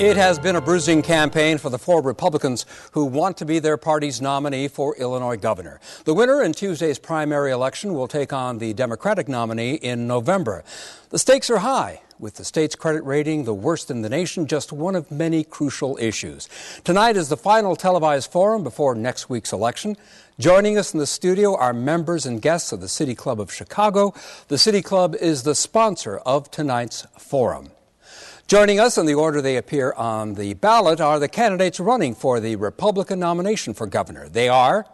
It has been a bruising campaign for the four Republicans who want to be their party's nominee for Illinois governor. The winner in Tuesday's primary election will take on the Democratic nominee in November. The stakes are high, with the state's credit rating the worst in the nation, just one of many crucial issues. Tonight is the final televised forum before next week's election. Joining us in the studio are members and guests of the City Club of Chicago. The City Club is the sponsor of tonight's forum. Joining us in the order they appear on the ballot are the candidates running for the Republican nomination for governor. They are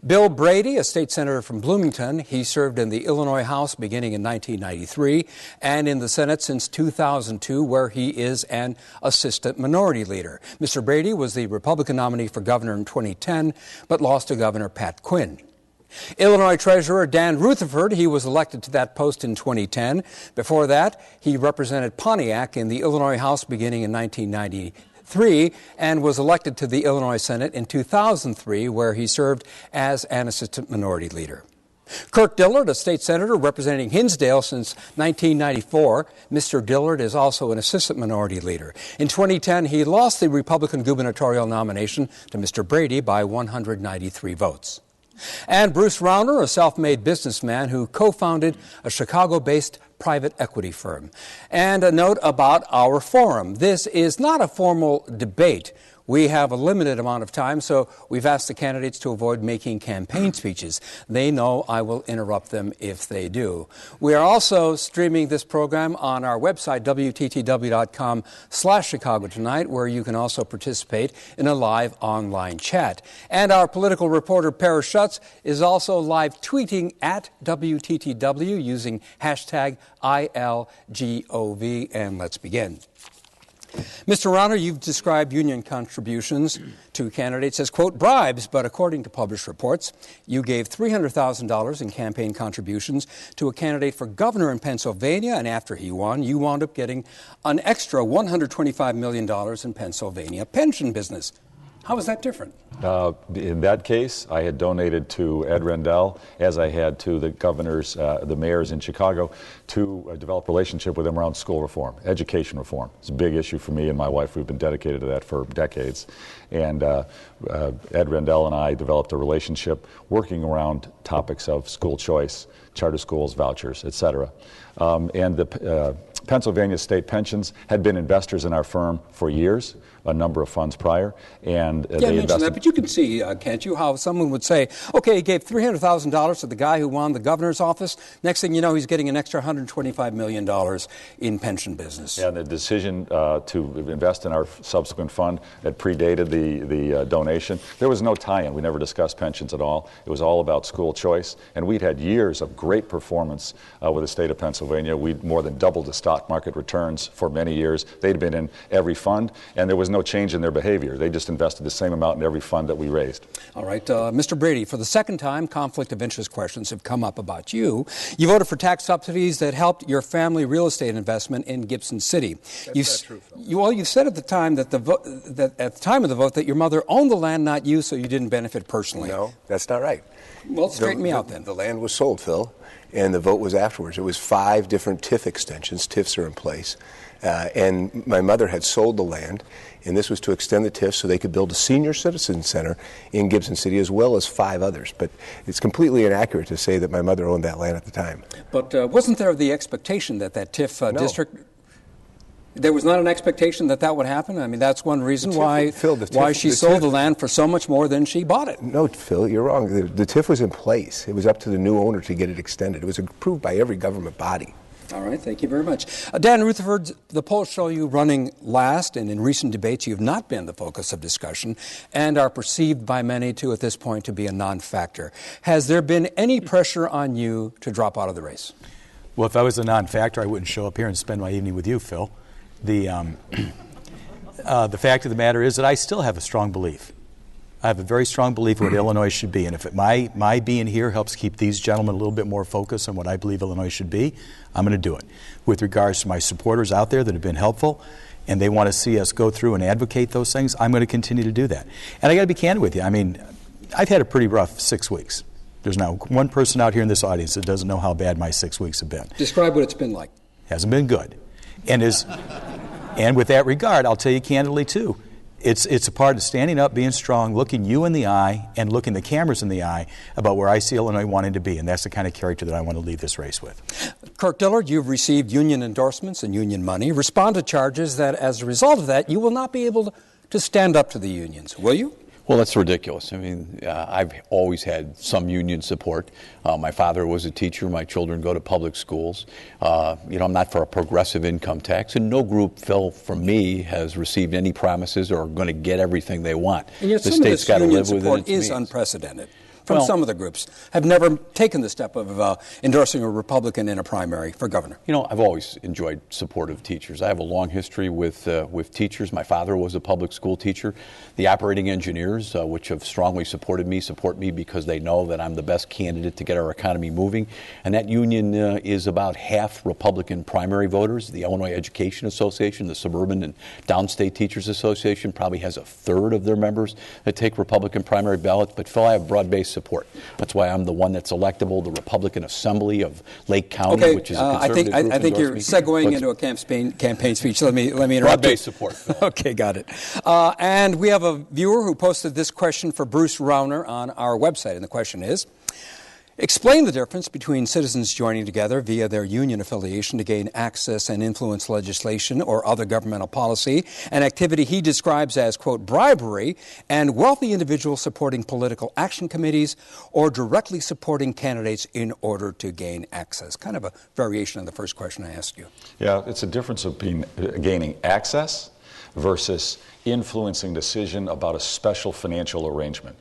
Bill Brady, a state senator from Bloomington. He served in the Illinois House beginning in 1993 and in the Senate since 2002, where he is an assistant minority leader. Mr. Brady was the Republican nominee for governor in 2010, but lost to Governor Pat Quinn. Illinois Treasurer Dan Rutherford, he was elected to that post in 2010. Before that, he represented Pontiac in the Illinois House beginning in 1993 and was elected to the Illinois Senate in 2003, where he served as an assistant minority leader. Kirk Dillard, a state senator representing Hinsdale since 1994. Mr. Dillard is also an assistant minority leader. In 2010, he lost the Republican gubernatorial nomination to Mr. Brady by 193 votes. And Bruce Rauner, a self-made businessman who co-founded a Chicago-based private equity firm. And a note about our forum. This is not a formal debate. We have a limited amount of time, so we've asked the candidates to avoid making campaign speeches. They know I will interrupt them if they do. We are also streaming this program on our website, WTTW.com/Chicago Tonight, where you can also participate in a live online chat. And our political reporter, Paris Schutz, is also live tweeting at WTTW using hashtag ILGOV. And let's begin. Mr. Rauner, you've described union contributions to candidates as, quote, bribes, but according to published reports, you gave $300,000 in campaign contributions to a candidate for governor in Pennsylvania, and after he won, you wound up getting an extra $125 million in Pennsylvania pension business. How is that different? In that case, I had donated to Ed Rendell, as I had to the governors, the mayors in Chicago, to develop a relationship with them around school reform, education reform. It's a big issue for me and my wife. We've been dedicated to that for decades. And Ed Rendell and I developed a relationship working around topics of school choice, charter schools, vouchers, et cetera. And the Pennsylvania state pensions had been investors in our firm for years, a number of funds prior, and they invested. That, but you can see, can't you, how someone would say, okay, he gave $300,000 to the guy who won the governor's office. Next thing you know, he's getting an extra $125 million in pension business. Yeah, and the decision to invest in our subsequent fund that predated the donation, there was no tie-in. We never discussed pensions at all. It was all about school choice, and we'd had years of great performance with the state of Pennsylvania. We'd more than doubled the stock market returns for many years. They'd been in every fund, and there was no change in their behavior. They just invested the same amount in every fund that we raised. All right. Mr. Brady, for the second time, conflict of interest questions have come up about you. You voted for tax subsidies that helped your family real estate investment in Gibson City. That's not true, Phil. You said at the time that at the time of the vote that your mother owned the land, not you, so you didn't benefit personally. No, that's not right. Well, straighten me out then. The land was sold, Phil, and the vote was afterwards. It was 5 different TIF extensions. TIFs are in place. And my mother had sold the land, and this was to extend the TIF so they could build a senior citizen center in Gibson City, as well as 5 others. But it's completely inaccurate to say that my mother owned that land at the time. But wasn't there the expectation that TIF district... There was not an expectation that would happen? I mean, that's one reason why she sold the land for so much more than she bought it. No, Phil, you're wrong. The TIF was in place. It was up to the new owner to get it extended. It was approved by every government body. All right, thank you very much. Dan Rutherford, the polls show you running last, and in recent debates you have not been the focus of discussion and are perceived by many at this point to be a non-factor. Has there been any pressure on you to drop out of the race? Well, if I was a non-factor, I wouldn't show up here and spend my evening with you, Phil. The fact of the matter is that I still have a strong belief. I have a very strong belief in what Illinois should be, and if my being here helps keep these gentlemen a little bit more focused on what I believe Illinois should be, I'm going to do it. With regards to my supporters out there that have been helpful, and they want to see us go through and advocate those things, I'm going to continue to do that. And I got to be candid with you. I mean, I've had a pretty rough 6 weeks. There's not one person out here in this audience that doesn't know how bad my 6 weeks have been. Describe what it's been like. Hasn't been good. And And with that regard, I'll tell you candidly, too, it's a part of standing up, being strong, looking you in the eye, and looking the cameras in the eye about where I see Illinois wanting to be. And that's the kind of character that I want to leave this race with. Kirk Dillard, you've received union endorsements and union money. Respond to charges that, as a result of that, you will not be able to stand up to the unions, will you? Well, that's ridiculous. I mean, I've always had some union support. My father was a teacher. My children go to public schools. I'm not for a progressive income tax, and no group, Phil, from me, has received any promises or are going to get everything they want. And yet the some state's of got this to union live within support its is means. unprecedented. From some of the groups have never taken the step of endorsing a Republican in a primary for governor. I've always enjoyed support of teachers. I have a long history with teachers. My father was a public school teacher. The operating engineers, which have strongly supported me, support me because they know that I'm the best candidate to get our economy moving. And that union is about half Republican primary voters. The Illinois Education Association, the Suburban and Downstate Teachers Association, probably has a third of their members that take Republican primary ballots. But Phil, I have broad-based support. That's why I'm the one that's electable. The Republican Assembly of Lake County, which is a conservative group, I think you're segueing into a campaign speech. Let me interrupt. Broad-based support. Okay, got it. And we have a viewer who posted this question for Bruce Rauner on our website, and the question is: explain the difference between citizens joining together via their union affiliation to gain access and influence legislation or other governmental policy, an activity he describes as, quote, bribery, and wealthy individuals supporting political action committees or directly supporting candidates in order to gain access. Kind of a variation on the first question I asked you. Yeah, it's a difference of gaining access versus influencing decision about a special financial arrangement.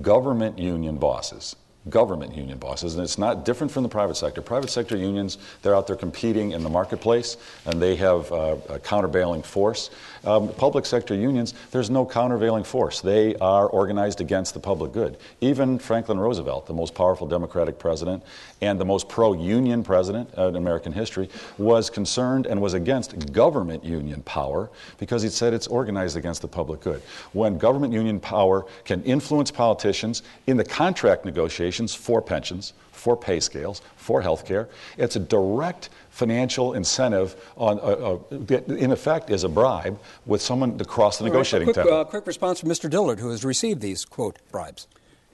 Government union bosses, and it's not different from the private sector. Private sector unions, they're out there competing in the marketplace, and they have a countervailing force. Public sector unions, there's no countervailing force. They are organized against the public good. Even Franklin Roosevelt, the most powerful Democratic president and the most pro-union president in American history, was concerned and was against government union power because he said it's organized against the public good. When government union power can influence politicians in the contract negotiations for pensions, for pay scales, for health care, it's a direct financial incentive in effect is a bribe with someone to cross the negotiating table. Quick response from Mr. Dillard, who has received these, quote, bribes.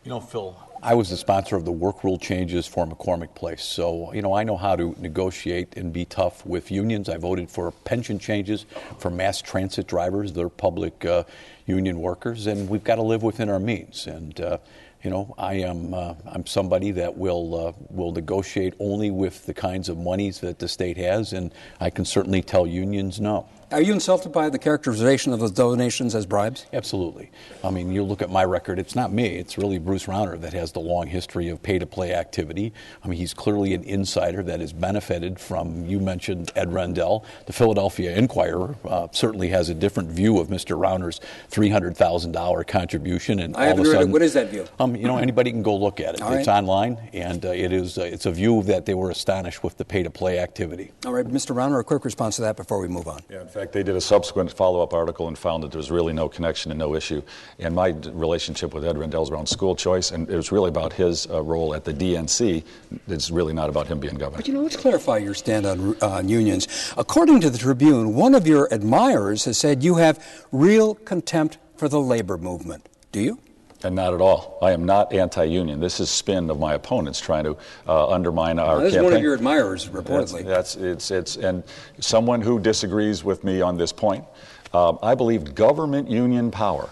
Phil, I was the sponsor of the work rule changes for McCormick Place. So, I know how to negotiate and be tough with unions. I voted for pension changes for mass transit drivers. They're public union workers, and we've got to live within our means. And, I'm somebody that will negotiate only with the kinds of monies that the state has, and I can certainly tell unions no. Are you insulted by the characterization of those donations as bribes? Absolutely. I mean, you look at my record, it's not me, it's really Bruce Rauner that has the long history of pay-to-play activity. I mean, he's clearly an insider that has benefited from, you mentioned Ed Rendell. The Philadelphia Inquirer certainly has a different view of Mr. Rauner's $300,000 contribution. And I haven't heard it. What is that view? Anybody can go look at it. All it's right. online, and it's a view that they were astonished with the pay-to-play activity. All right, Mr. Rauner, a quick response to that before we move on. Yeah, in fact, they did a subsequent follow-up article and found that there was really no connection and no issue. And my relationship with Ed Rendell's around school choice, and it was really about his role at the DNC. It's really not about him being governor. But let's clarify your stand on unions. According to the Tribune, one of your admirers has said you have real contempt for the labor movement. Do you? And not at all. I am not anti-union. This is spin of my opponents trying to undermine our campaign. This is one of your admirers, reportedly. It's and someone who disagrees with me on this point. I believe government union power,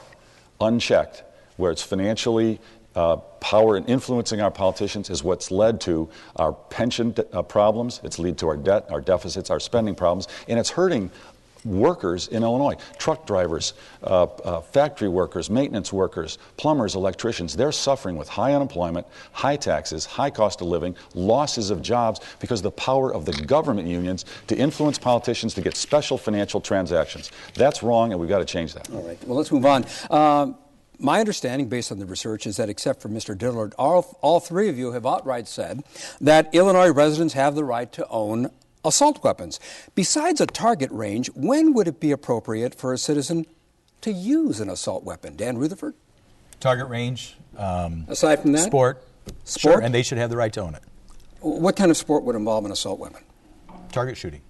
unchecked, where it's financially power and influencing our politicians, is what's led to our pension problems. It's led to our debt, our deficits, our spending problems, and it's hurting workers in Illinois, truck drivers, factory workers, maintenance workers, plumbers, electricians. They're suffering with high unemployment, high taxes, high cost of living, losses of jobs because of the power of the government unions to influence politicians to get special financial transactions. That's wrong, and we've got to change that. All right. Well, let's move on. My understanding, based on the research, is that except for Mr. Dillard, all three of you have outright said that Illinois residents have the right to own assault weapons. Besides a target range, when would it be appropriate for a citizen to use an assault weapon? Dan Rutherford? Target range. Aside from that? Sport. Sure, and they should have the right to own it. What kind of sport would involve an assault weapon? Target shooting.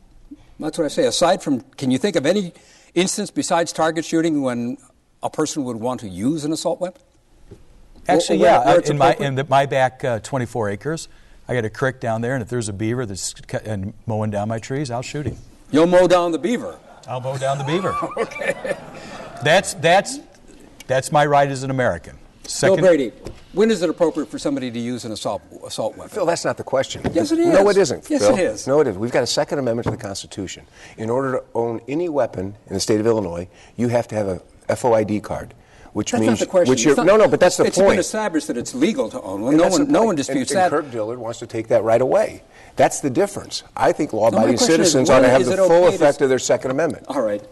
That's what I say. Aside from, can you think of any instance besides target shooting when a person would want to use an assault weapon? Actually, yeah. In my back 24 acres, I got a creek down there, and if there's a beaver that's mowing down my trees, I'll shoot him. You'll mow down the beaver? I'll mow down the beaver. Okay. That's my right as an American. Bill Brady, when is it appropriate for somebody to use an assault weapon? Phil, that's not the question. Yes, it is. No, it isn't, Yes, Phil. it is. No, it is. We've got a Second Amendment to the Constitution. In order to own any weapon in the state of Illinois, you have to have a FOID card. Which that's means, not the question. No, but that's the point. It's been established that it's legal to own one. No one disputes that. Kirk Dillard wants to take that right away. That's the difference. I think law-abiding citizens ought to have the full effect of their Second Amendment. All right.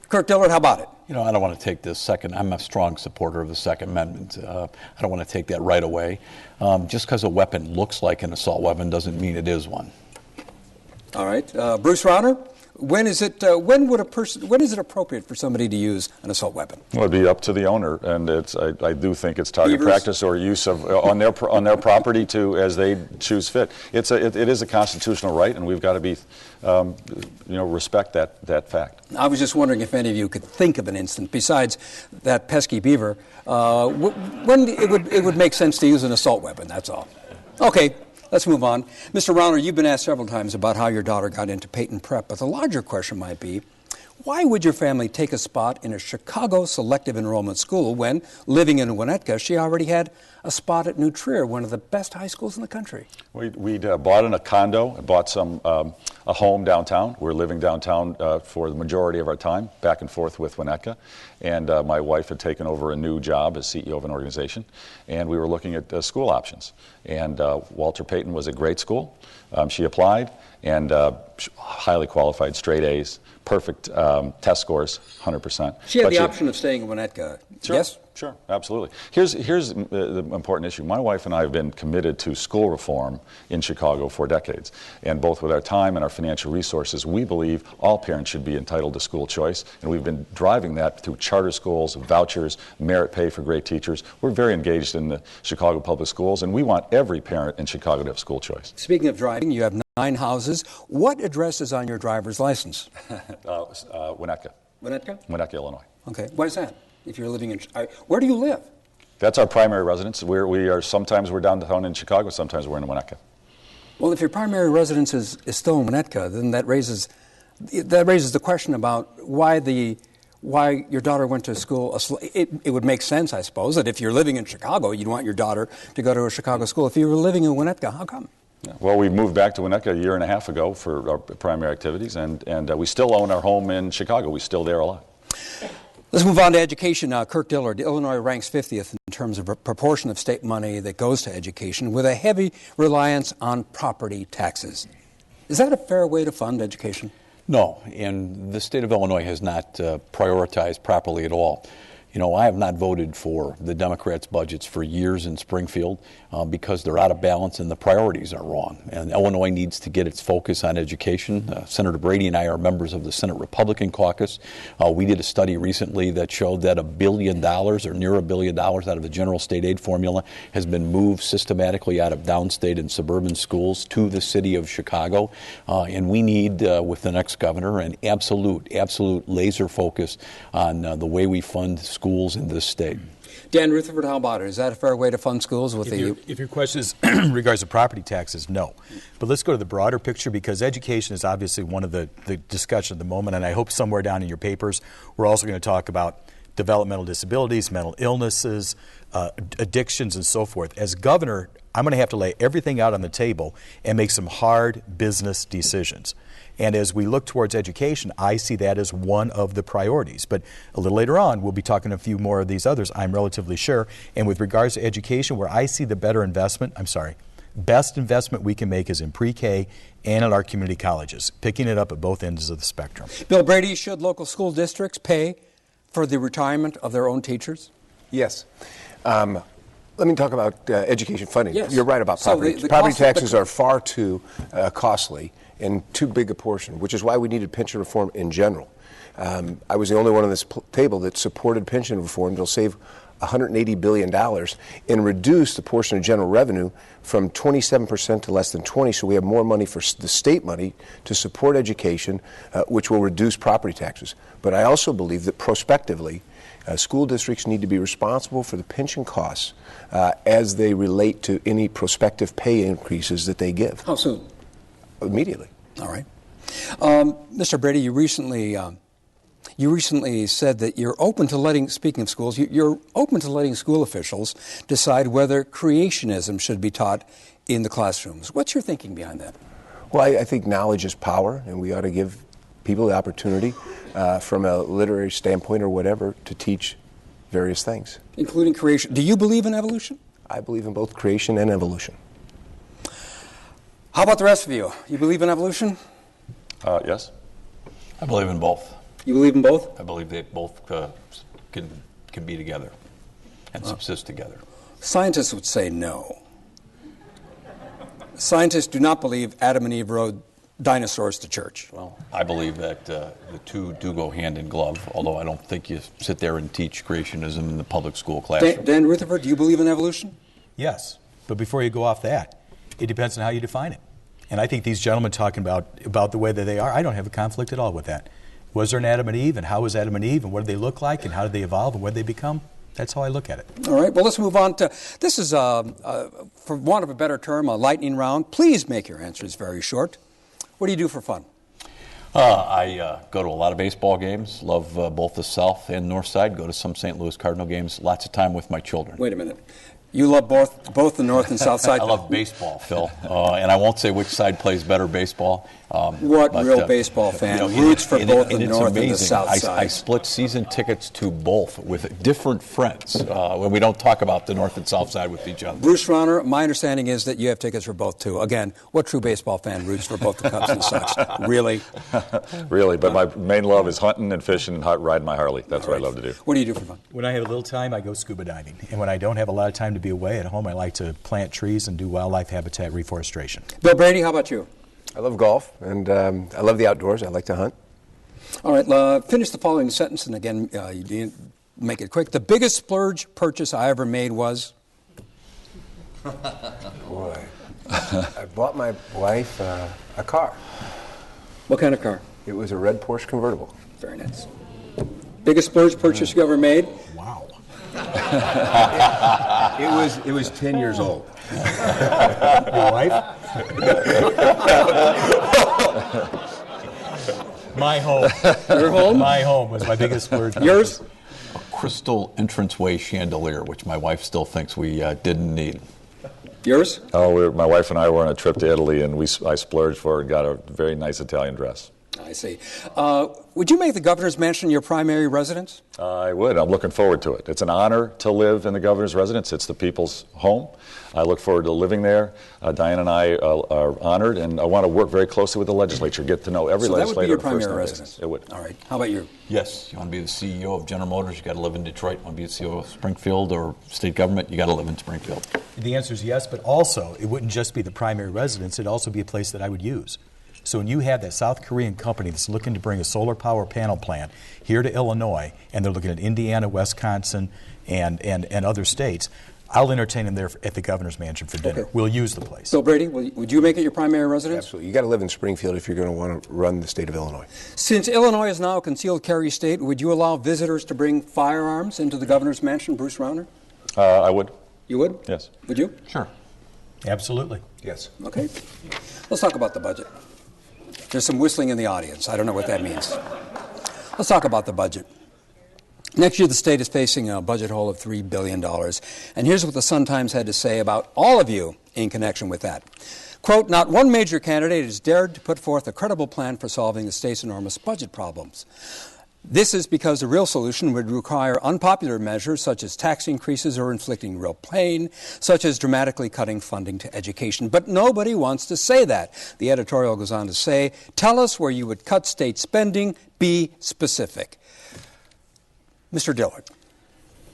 Kirk Dillard, how about it? You know, I don't want to take this second. I'm a strong supporter of the Second Amendment. I don't want to take that right away. Just because a weapon looks like an assault weapon doesn't mean it is one. All right. Bruce Rauner, when is it appropriate for somebody to use an assault weapon? Well, it'd be up to the owner, and I do think it's target practice or use of on their property to as they choose fit. It is a constitutional right, and we've got to be respect that fact. I was just wondering if any of you could think of an instance besides that pesky beaver when it would make sense to use an assault weapon. That's all. Okay. Let's move on. Mr. Rauner, you've been asked several times about how your daughter got into Peyton Prep, but the larger question might be, why would your family take a spot in a Chicago selective enrollment school when, living in Winnetka, she already had a spot at New Trier, one of the best high schools in the country? We'd bought in a condo, bought a home downtown. We're living downtown for the majority of our time, back and forth with Winnetka. And my wife had taken over a new job as CEO of an organization, and we were looking at school options. And Walter Payton was a great school. She applied, and highly qualified, straight A's, perfect test scores, 100%. She had the option of staying in Winnetka. Sure, yes? Sure, absolutely. Here's the important issue. My wife and I have been committed to school reform in Chicago for decades. And both with our time and our financial resources, we believe all parents should be entitled to school choice. And we've been driving that through charter schools, vouchers, merit pay for great teachers. We're very engaged in the Chicago public schools, and we want every parent in Chicago to have school choice. Speaking of driving, you have 9 houses. What address is on your driver's license? Winnetka. Winnetka? Winnetka, Illinois. Okay. Why is that? If you're living in, where do you live? That's our primary residence. Sometimes we're downtown in Chicago, sometimes we're in Winnetka. Well, if your primary residence is still in Winnetka, then that raises the question about why your daughter went to school. It would make sense, I suppose, that if you're living in Chicago, you'd want your daughter to go to a Chicago school. If you were living in Winnetka, how come? Yeah. Well, we moved back to Winnetka a year and a half ago for our primary activities, and we still own our home in Chicago. We're still there a lot. Let's move on to education. Kirk Dillard, Illinois ranks 50th in terms of proportion of state money that goes to education, with a heavy reliance on property taxes. Is that a fair way to fund education? No, and the state of Illinois has not prioritized properly at all. You know, I have not voted for the Democrats' budgets for years in Springfield because they're out of balance and the priorities are wrong. And Illinois needs to get its focus on education. Senator Brady and I are members of the Senate Republican Caucus. We did a study recently that showed that $1 billion or near $1 billion out of the general state aid formula has been moved systematically out of downstate and suburban schools to the city of Chicago. And we need, with the next governor, an absolute laser focus on the way we fund schools in this state. Dan Rutherford, how about it? Is that a fair way to fund schools? If your question is in regards to property taxes, no. But let's go to the broader picture, because education is obviously one of the discussion at the moment, and I hope somewhere down in your papers we're also going to talk about developmental disabilities, mental illnesses, addictions, and so forth. As governor, I'm going to have to lay everything out on the table and make some hard business decisions. And as we look towards education, I see that as one of the priorities. But a little later on, we'll be talking a few more of these others, I'm relatively sure. And with regards to education, where I see the best investment we can make is in pre-K and at our community colleges, picking it up at both ends of the spectrum. Bill Brady, should local school districts pay for the retirement of their own teachers? Yes. Let me talk about education funding. Yes. You're right about property. Property taxes are far too costly and too big a portion, which is why we needed pension reform in general. I was the only one on this table that supported pension reform. It'll save $180 billion and reduce the portion of general revenue from 27% to less than 20%, so we have more money for the state money to support education, which will reduce property taxes. But I also believe that prospectively, school districts need to be responsible for the pension costs as they relate to any prospective pay increases that they give. How soon? Immediately. All right. Mr. Brady, you recently said that you're open to letting, speaking of schools, you're open to letting school officials decide whether creationism should be taught in the classrooms. What's your thinking behind that? Well, I think knowledge is power, and we ought to give people the opportunity from a literary standpoint or whatever to teach various things. Including creation. Do you believe in evolution? I believe in both creation and evolution. How about the rest of you? You believe in evolution? Yes. I believe in both. You believe in both? I believe they both can be together and subsist together. Scientists would say no. Scientists do not believe Adam and Eve rode dinosaurs to church. Well, I believe that the two do go hand in glove, although I don't think you sit there and teach creationism in the public school classroom. Dan Rutherford, do you believe in evolution? Yes, but before you go off that, it depends on how you define it. And I think these gentlemen talking about the way that they are, I don't have a conflict at all with that. Was there an Adam and Eve, and how was Adam and Eve, and what did they look like, and how did they evolve, and what did they become? That's how I look at it. All right, well, let's move on to, this is, for want of a better term, a lightning round. Please make your answers very short. What do you do for fun? I go to a lot of baseball games, love both the South and North Side, go to some St. Louis Cardinal games, lots of time with my children. Wait a minute. You love both the North and South Side? I love baseball, Phil, and I won't say which side plays better baseball. What real baseball fan roots for both the North and the South Side? I split season tickets to both with different friends when we don't talk about the North and South Side with each other. Bruce Rauner, my understanding is that you have tickets for both, too. Again, what true baseball fan roots for both the Cubs and the Sox? Really? Really, but my main love is hunting and fishing and riding my Harley. That's what I love to do. What do you do for fun? When I have a little time, I go scuba diving. And when I don't have a lot of time to be away at home, I like to plant trees and do wildlife habitat reforestation. Bill Brady, how about you? I love golf, and I love the outdoors. I like to hunt. All right, finish the following sentence, and again, you didn't make it quick. The biggest splurge purchase I ever made was? Boy, I bought my wife a car. What kind of car? It was a red Porsche convertible. Very nice. Biggest splurge purchase you ever made? Wow. It was 10 years old. Your wife? My home. Your home? My home was my biggest splurge. Yours? A crystal entranceway chandelier, which my wife still thinks we didn't need. Yours? Oh, my wife and I were on a trip to Italy, and I splurged for her and got a very nice Italian dress. I see. Would you make the governor's mansion your primary residence? I would. I'm looking forward to it. It's an honor to live in the governor's residence. It's the people's home. I look forward to living there. Diane and I are honored, and I want to work very closely with the legislature, get to know every legislator. So that would be your on a primary first-name residence? basis. It would. All right. How about you? Yes. You want to be the CEO of General Motors, you got to live in Detroit. You want to be the CEO of Springfield or state government, you got to live in Springfield. The answer is yes, but also it wouldn't just be the primary residence. It'd also be a place that I would use. So when you have that South Korean company that's looking to bring a solar power panel plant here to Illinois, and they're looking at Indiana, Wisconsin, and other states, I'll entertain them there at the governor's mansion for dinner. Okay. We'll use the place. Bill Brady, would you make it your primary residence? Absolutely. You got to live in Springfield if you're going to want to run the state of Illinois. Since Illinois is now a concealed carry state, would you allow visitors to bring firearms into the governor's mansion, Bruce Rauner? I would. You would? Yes. Would you? Sure. Absolutely. Yes. Okay. Let's talk about the budget. There's some whistling in the audience. I don't know what that means. Let's talk about the budget. Next year, the state is facing a budget hole of $3 billion. And here's what the Sun-Times had to say about all of you in connection with that. Quote, not one major candidate has dared to put forth a credible plan for solving the state's enormous budget problems. This is because the real solution would require unpopular measures such as tax increases or inflicting real pain, such as dramatically cutting funding to education. But nobody wants to say that. The editorial goes on to say, tell us where you would cut state spending, be specific. Mr. Dillard.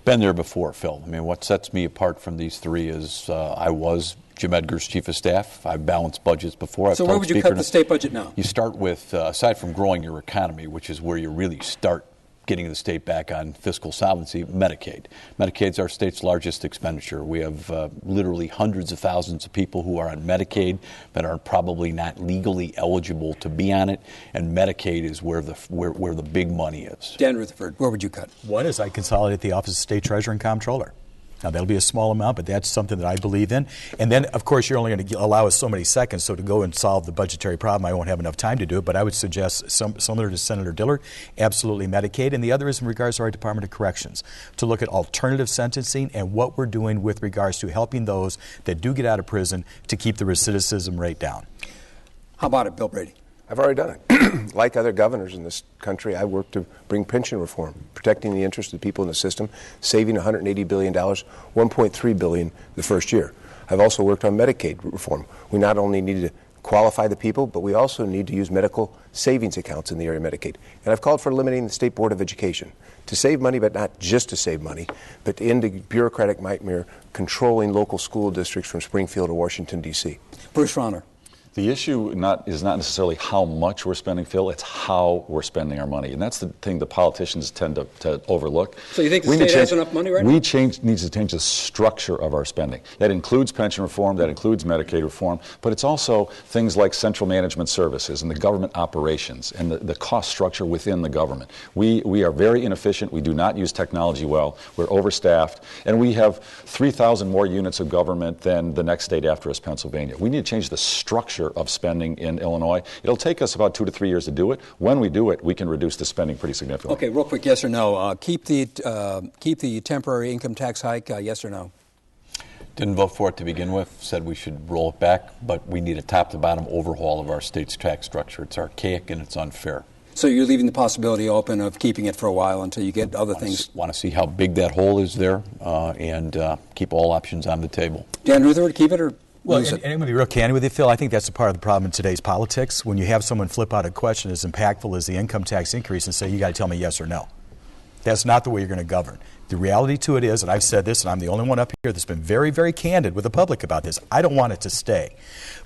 Been there before, Phil. I mean, what sets me apart from these three is I was Jim Edgar's chief of staff. I've balanced budgets before. So where would you cut the state budget now? You start with, aside from growing your economy, which is where you really start getting the state back on fiscal solvency, Medicaid. Medicaid's our state's largest expenditure. We have literally hundreds of thousands of people who are on Medicaid that are probably not legally eligible to be on it, and Medicaid is where the big money is. Dan Rutherford, where would you cut? One is I consolidate the Office of State Treasurer and Comptroller. Now, that'll be a small amount, but that's something that I believe in. And then, of course, you're only going to allow us so many seconds, so to go and solve the budgetary problem, I won't have enough time to do it, but I would suggest, similar to Senator Dillard, absolutely Medicaid. And the other is in regards to our Department of Corrections, to look at alternative sentencing and what we're doing with regards to helping those that do get out of prison to keep the recidivism rate down. How about it, Bill Brady? I've already done it. Like other governors in this country, I worked to bring pension reform, protecting the interests of the people in the system, saving $180 billion, $1.3 billion the first year. I've also worked on Medicaid reform. We not only need to qualify the people, but we also need to use medical savings accounts in the area of Medicaid. And I've called for eliminating the State Board of Education to save money, but not just to save money, but to end the bureaucratic nightmare controlling local school districts from Springfield to Washington, D.C. Bruce Rauner. The issue is not necessarily how much we're spending, Phil, it's how we're spending our money. And that's the thing the politicians tend to overlook. So you think the state has enough money right now? We need to change the structure of our spending. That includes pension reform, that includes Medicaid reform, but it's also things like central management services and the government operations and the cost structure within the government. We are very inefficient. We do not use technology well. We're overstaffed. And we have 3,000 more units of government than the next state after us, Pennsylvania. We need to change the structure of spending in Illinois. It'll take us about 2 to 3 years to do it. When we do it, we can reduce the spending pretty significantly. Okay, real quick, yes or no. Keep the temporary income tax hike, yes or no? Didn't vote for it to begin with, said we should roll it back, but we need a top-to-bottom overhaul of our state's tax structure. It's archaic and it's unfair. So you're leaving the possibility open of keeping it for a while until you get other things? Want to see how big that hole is there and keep all options on the table. Dan Rutherford, keep it or... Well, and I'm going to be real candid with you, Phil. I think that's a part of the problem in today's politics. When you have someone flip out a question as impactful as the income tax increase and say, you got to tell me yes or no. That's not the way you're going to govern. The reality to it is, and I've said this, and I'm the only one up here that's been very, very candid with the public about this, I don't want it to stay.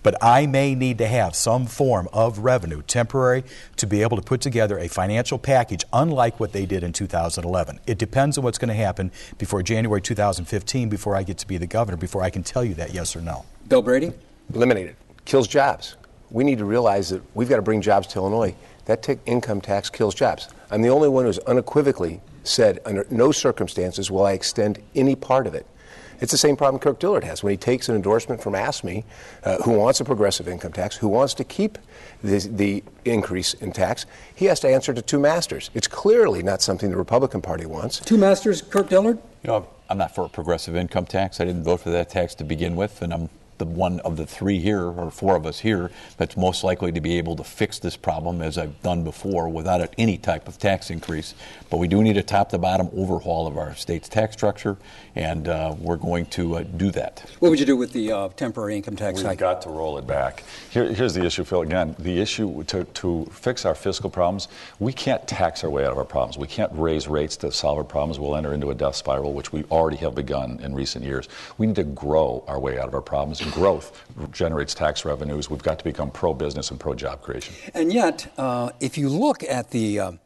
But I may need to have some form of revenue, temporary, to be able to put together a financial package unlike what they did in 2011. It depends on what's going to happen before January 2015, before I get to be the governor, before I can tell you that yes or no. Bill Brady? Eliminate it. Kills jobs. We need to realize that we've got to bring jobs to Illinois. That income tax kills jobs. I'm the only one who's unequivocally said under no circumstances will I extend any part of it. It's the same problem Kirk Dillard has when he takes an endorsement from AFSCME, who wants a progressive income tax, who wants to keep the increase in tax. He has to answer to two masters. It's clearly not something the Republican Party wants. Two masters, Kirk Dillard? You know, I'm not for a progressive income tax. I didn't vote for that tax to begin with, and I'm the one of the three here, or four of us here, that's most likely to be able to fix this problem, as I've done before, without any type of tax increase. But we do need a top-to-bottom overhaul of our state's tax structure, and we're going to do that. What would you do with the temporary income tax hike? We've got to roll it back. Here's the issue, Phil. Again, the issue to fix our fiscal problems, we can't tax our way out of our problems. We can't raise rates to solve our problems. We'll enter into a death spiral, which we already have begun in recent years. We need to grow our way out of our problems. Growth generates tax revenues. We've got to become pro-business and pro-job creation. And yet, if you look at the...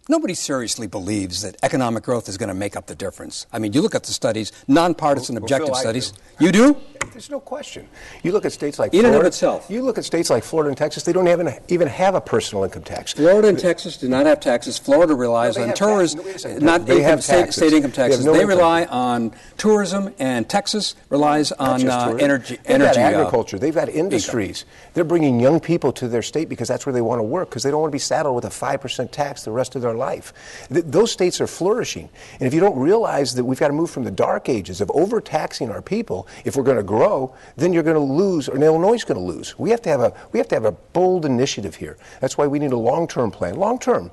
nobody seriously believes that economic growth is going to make up the difference. I mean, you look at the studies, nonpartisan objective Phil, studies. You do? There's no question. You look at states like In Florida. and of itself. You look at states like Florida and Texas, they don't even have a personal income tax. Florida and Texas do not have taxes. Florida relies on tourism, not state income taxes. They rely on tourism, and Texas relies on energy. They've got agriculture. They've got industries. They're bringing young people to their state because that's where they want to work, because they don't want to be saddled with a 5% tax the rest of their life. Those states are flourishing. And if you don't realize that we've got to move from the dark ages of overtaxing our people if we're going to grow, then you're going to lose, or Illinois is going to lose. We have to have a bold initiative here. That's why we need a long-term plan. Long-term,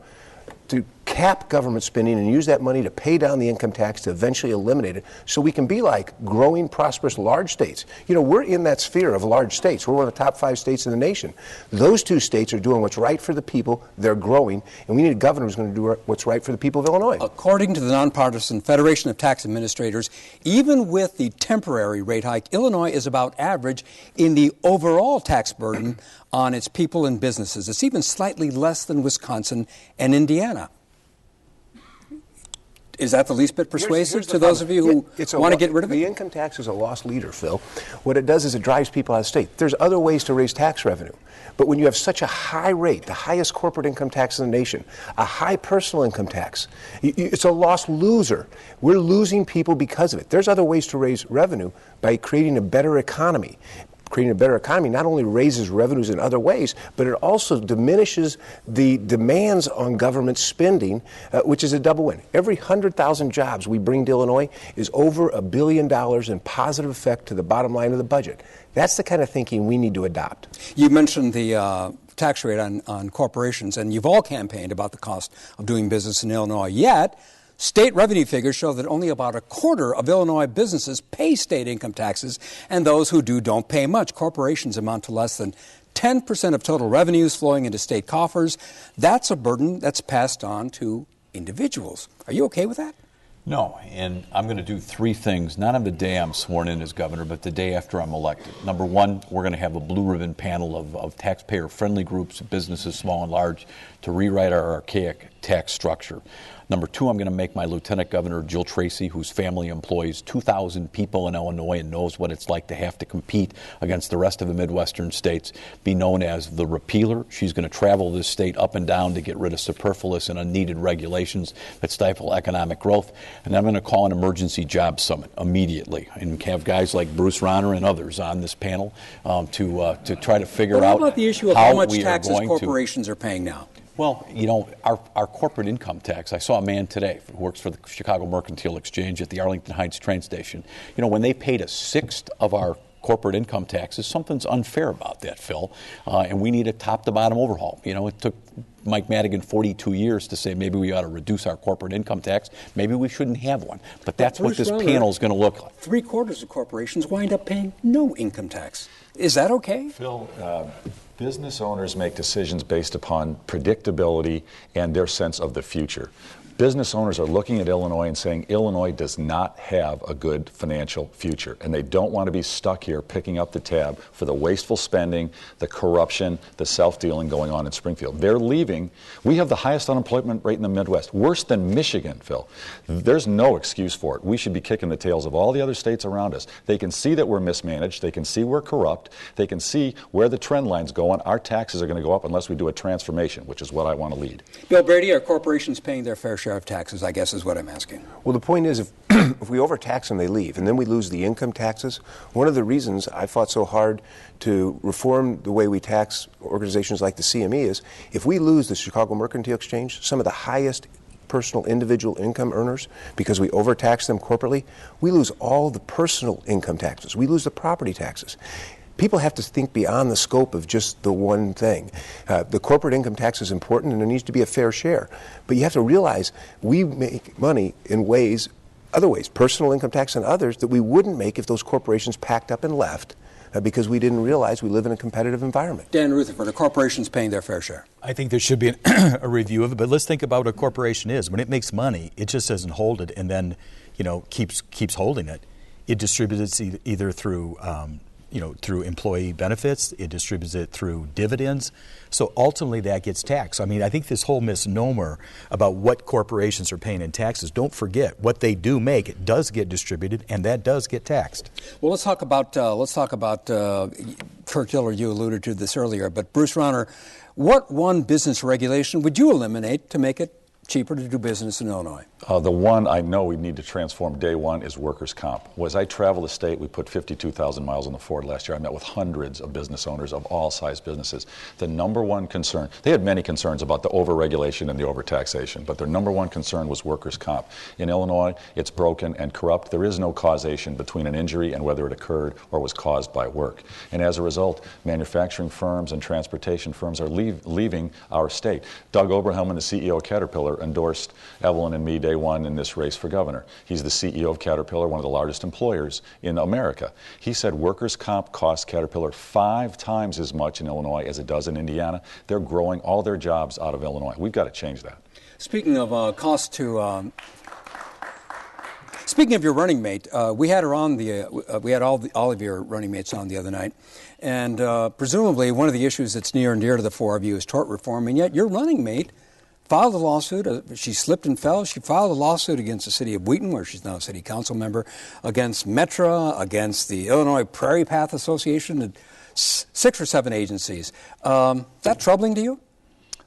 to cap government spending and use that money to pay down the income tax to eventually eliminate it, so we can be like growing, prosperous, large states. You know, we're in that sphere of large states. We're one of the top 5 states in the nation. Those two states are doing what's right for the people. They're growing, and we need a governor who's going to do what's right for the people of Illinois. According to the nonpartisan Federation of Tax Administrators, even with the temporary rate hike, Illinois is about average in the overall tax burden on its people and businesses. It's even slightly less than Wisconsin and Indiana. Is that the least bit persuasive to those of you who want to get rid of it? The income tax is a lost leader, Phil. What it does is it drives people out of state. There's other ways to raise tax revenue. But when you have such a high rate, the highest corporate income tax in the nation, a high personal income tax, it's a lost loser. We're losing people because of it. There's other ways to raise revenue by creating a better economy. Creating a better economy not only raises revenues in other ways, but it also diminishes the demands on government spending, which is a double win. Every 100,000 jobs we bring to Illinois is over $1 billion in positive effect to the bottom line of the budget. That's the kind of thinking we need to adopt. You mentioned the tax rate on corporations, and you've all campaigned about the cost of doing business in Illinois. Yet, state revenue figures show that only about a quarter of Illinois businesses pay state income taxes, and those who do don't pay much. Corporations amount to less than 10% of total revenues flowing into state coffers. That's a burden that's passed on to individuals. Are you okay with that? No, and I'm going to do three things, not on the day I'm sworn in as governor, but the day after I'm elected. Number one, we're going to have a blue ribbon panel of taxpayer-friendly groups, businesses small and large, to rewrite our archaic tax structure. Number two, I'm going to make my Lieutenant Governor, Jill Tracy, whose family employs 2,000 people in Illinois and knows what it's like to have to compete against the rest of the Midwestern states, be known as the repealer. She's going to travel this state up and down to get rid of superfluous and unneeded regulations that stifle economic growth. And I'm going to call an emergency job summit immediately and have guys like Bruce Rauner and others on this panel to try to figure out how about the issue of how much taxes corporations are paying now? Well, you know, our corporate income tax, I saw a man today who works for the Chicago Mercantile Exchange at the Arlington Heights train station. You know, when they paid a sixth of our corporate income taxes, something's unfair about that, Phil, and we need a top-to-bottom overhaul. You know, it took Mike Madigan 42 years to say maybe we ought to reduce our corporate income tax. Maybe we shouldn't have one. But that's what this panel is going to look like. 3/4 of corporations wind up paying no income tax. Is that okay? Phil, business owners make decisions based upon predictability and their sense of the future. Business owners are looking at Illinois and saying Illinois does not have a good financial future, and they don't want to be stuck here picking up the tab for the wasteful spending, the corruption, the self-dealing going on in Springfield. They're leaving. We have the highest unemployment rate in the Midwest, worse than Michigan, Phil. There's no excuse for it. We should be kicking the tails of all the other states around us. They can see that we're mismanaged. They can see we're corrupt. They can see where the trend line's going. Our taxes are going to go up unless we do a transformation, which is what I want to lead. Bill Brady, are corporations paying their fair share of taxes, I guess is what I'm asking. Well, the point is, if we overtax them, they leave, and then we lose the income taxes. One of the reasons I fought so hard to reform the way we tax organizations like the CME is, if we lose the Chicago Mercantile Exchange, some of the highest personal individual income earners, because we overtax them corporately, we lose all the personal income taxes. We lose the property taxes. People have to think beyond the scope of just the one thing. The corporate income tax is important, and there needs to be a fair share. But you have to realize we make money in other ways, personal income tax and others, that we wouldn't make if those corporations packed up and left because we didn't realize we live in a competitive environment. Dan Rutherford, are corporations paying their fair share? I think there should be a review of it, but let's think about what a corporation is. When it makes money, it just doesn't hold it and then, keeps holding it. It distributes it either through through employee benefits, it distributes it through dividends. So ultimately that gets taxed. I mean, I think this whole misnomer about what corporations are paying in taxes, don't forget what they do make, it does get distributed and that does get taxed. Well, let's talk about Kirk Dillard, you alluded to this earlier, but Bruce Rauner, what one business regulation would you eliminate to make it cheaper to do business in Illinois? The one I know we need to transform day one is workers' comp. As I travel the state, we put 52,000 miles on the Ford last year. I met with hundreds of business owners of all size businesses. The number one concern, they had many concerns about the overregulation and the overtaxation, but their number one concern was workers' comp. In Illinois, it's broken and corrupt. There is no causation between an injury and whether it occurred or was caused by work. And as a result, manufacturing firms and transportation firms are leaving our state. Doug Oberhelman, the CEO of Caterpillar, endorsed Evelyn and me day one in this race for governor. He's the CEO of Caterpillar, one of the largest employers in America. He said workers' comp costs Caterpillar 5 times as much in Illinois as it does in Indiana. They're growing all their jobs out of Illinois. We've got to change that. Speaking of cost to... Speaking of your running mate, we had her on we had all of your running mates on the other night, and presumably one of the issues that's near and dear to the four of you is tort reform, and yet your running mate filed a lawsuit. She slipped and fell. She filed a lawsuit against the city of Wheaton, where she's now a city council member, against Metra, against the Illinois Prairie Path Association, and 6 or 7 agencies. Is that troubling to you?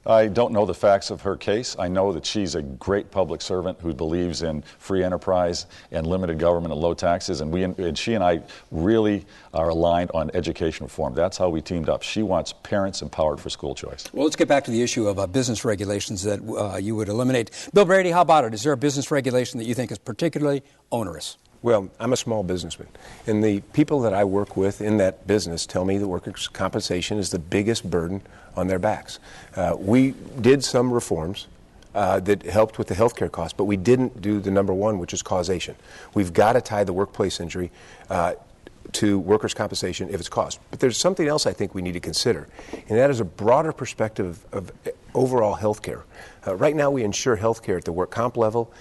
I don't know the facts of her case. I know that she's a great public servant who believes in free enterprise and limited government and low taxes, and she and I really are aligned on education reform. That's how we teamed up. She wants parents empowered for school choice. Well, let's get back to the issue of business regulations that you would eliminate. Bill Brady, how about it? Is there a business regulation that you think is particularly onerous? Well, I'm a small businessman, and the people that I work with in that business tell me that workers' compensation is the biggest burden on their backs. We did some reforms that helped with the health care costs, but we didn't do the number one, which is causation. We've got to tie the workplace injury to workers' compensation if it's caused. But there's something else I think we need to consider, and that is a broader perspective of overall health care. Right now we insure health care at the work comp level,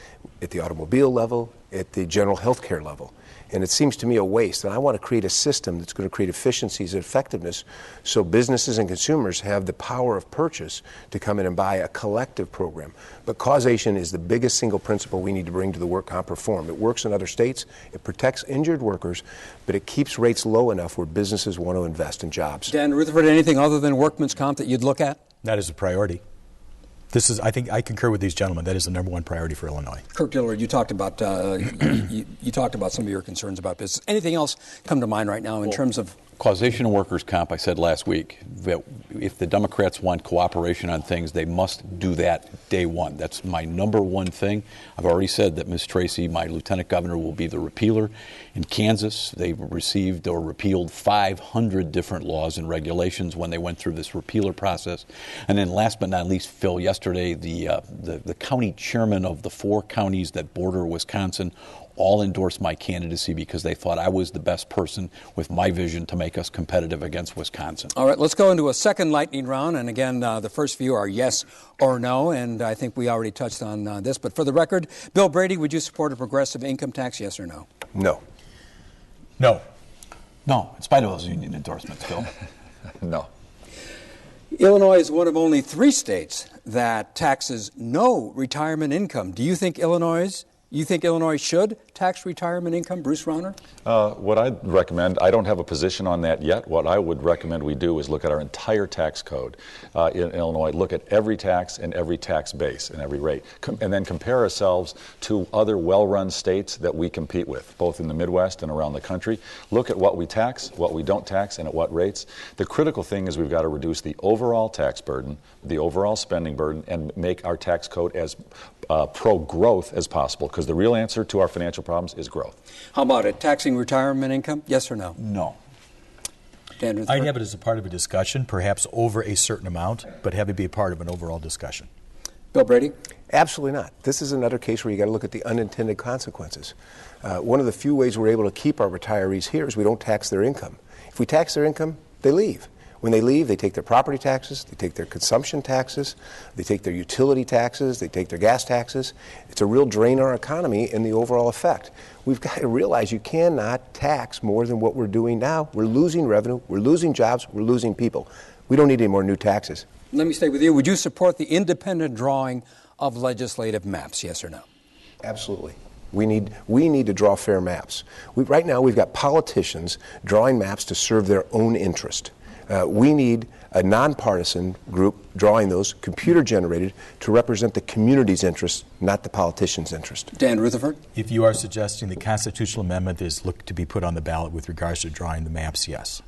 at the automobile level, at the general health care level. And it seems to me a waste. And I want to create a system that's going to create efficiencies and effectiveness so businesses and consumers have the power of purchase to come in and buy a collective program. But causation is the biggest single principle we need to bring to the work comp reform. It works in other states. It protects injured workers, but it keeps rates low enough where businesses want to invest in jobs. Dan Rutherford, anything other than workman's comp that you'd look at? That is a priority. I think I concur with these gentlemen. That is the number one priority for Illinois. Kirk Dillard, you talked about you talked about some of your concerns about business. Anything else come to mind right now in terms of causation of workers' comp? I said last week that if the Democrats want cooperation on things, they must do that day one. That's my number one thing. I've already said that Ms. Tracy, my lieutenant governor, will be the repealer. In Kansas, they received or repealed 500 different laws and regulations when they went through this repealer process. And then last but not least, Phil, yesterday the county chairman of the 4 counties that border Wisconsin all endorsed my candidacy because they thought I was the best person with my vision to make us competitive against Wisconsin. All right, let's go into a second lightning round. And again, the first few are yes or no, and I think we already touched on this. But for the record, Bill Brady, would you support a progressive income tax, yes or no? No. No. No, in spite of those union endorsements, Bill. No. Illinois is one of only 3 states that taxes no retirement income. Do you think Illinois should tax retirement income? Bruce Rauner? What I'd recommend, I don't have a position on that yet. What I would recommend we do is look at our entire tax code in Illinois, look at every tax and every tax base and every rate, and then compare ourselves to other well-run states that we compete with, both in the Midwest and around the country. Look at what we tax, what we don't tax, and at what rates. The critical thing is we've got to reduce the overall tax burden, the overall spending burden, and make our tax code as pro-growth as possible, because the real answer to our financial problems is growth. How about it? Taxing retirement income, yes or no? No. Dan Rutherford? I'd have it as a part of a discussion, perhaps over a certain amount, but have it be a part of an overall discussion. Bill Brady? Absolutely not. This is another case where you got to look at the unintended consequences. One of the few ways we're able to keep our retirees here is we don't tax their income. If we tax their income, they leave. When they leave, they take their property taxes, they take their consumption taxes, they take their utility taxes, they take their gas taxes. It's a real drain on our economy in the overall effect. We've got to realize you cannot tax more than what we're doing now. We're losing revenue, we're losing jobs, we're losing people. We don't need any more new taxes. Let me stay with you. Would you support the independent drawing of legislative maps, yes or no? Absolutely. We need to draw fair maps. Right now we've got politicians drawing maps to serve their own interest. We need a nonpartisan group drawing those, computer-generated, to represent the community's interest, not the politician's interest. Dan Rutherford? If you are suggesting the constitutional amendment is looked to be put on the ballot with regards to drawing the maps, yes.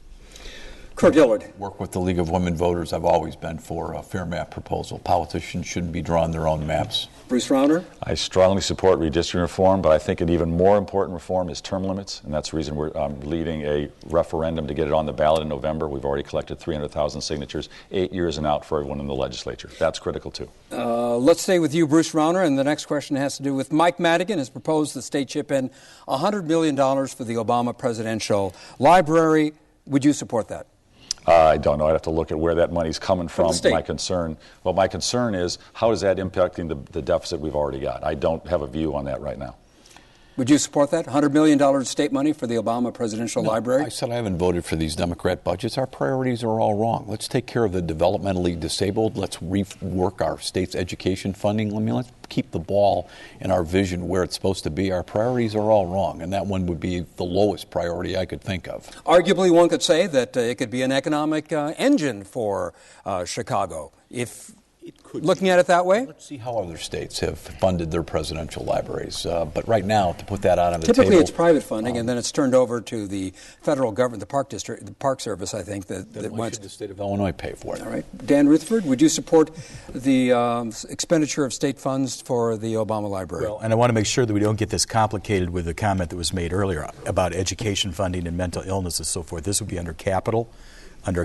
Kirk Dillard? Work with the League of Women Voters. I've always been for a fair map proposal. Politicians shouldn't be drawing their own maps. Bruce Rauner? I strongly support redistricting reform, but I think an even more important reform is term limits, and that's the reason we're leading a referendum to get it on the ballot in November. We've already collected 300,000 signatures, 8 years and out for everyone in the legislature. That's critical, too. Let's stay with you, Bruce Rauner, and the next question has to do with Mike Madigan has proposed the state chip in $100 million for the Obama Presidential Library. Would you support that? I don't know. I'd have to look at where that money's coming from. the state. My concern is how is that impacting the deficit we've already got? I don't have a view on that right now. Would you support that? $100 million state money for the Obama Presidential Library? I said I haven't voted for these Democrat budgets. Our priorities are all wrong. Let's take care of the developmentally disabled. Let's rework our state's education funding. Let's keep the ball and our vision where it's supposed to be. Our priorities are all wrong, and that one would be the lowest priority I could think of. Arguably, one could say that it could be an economic engine for Chicago. If looking at it that way? Let's see how other states have funded their presidential libraries. But right now, to put that out on the table... Typically, it's private funding, and then it's turned over to the federal government, the Park District, the Park Service, I think, that why should the state of Illinois pay for it? All right. Dan Rutherford, would you support the expenditure of state funds for the Obama Library? Well, and I want to make sure that we don't get this complicated with the comment that was made earlier about education funding and mental illness and so forth. This would be under a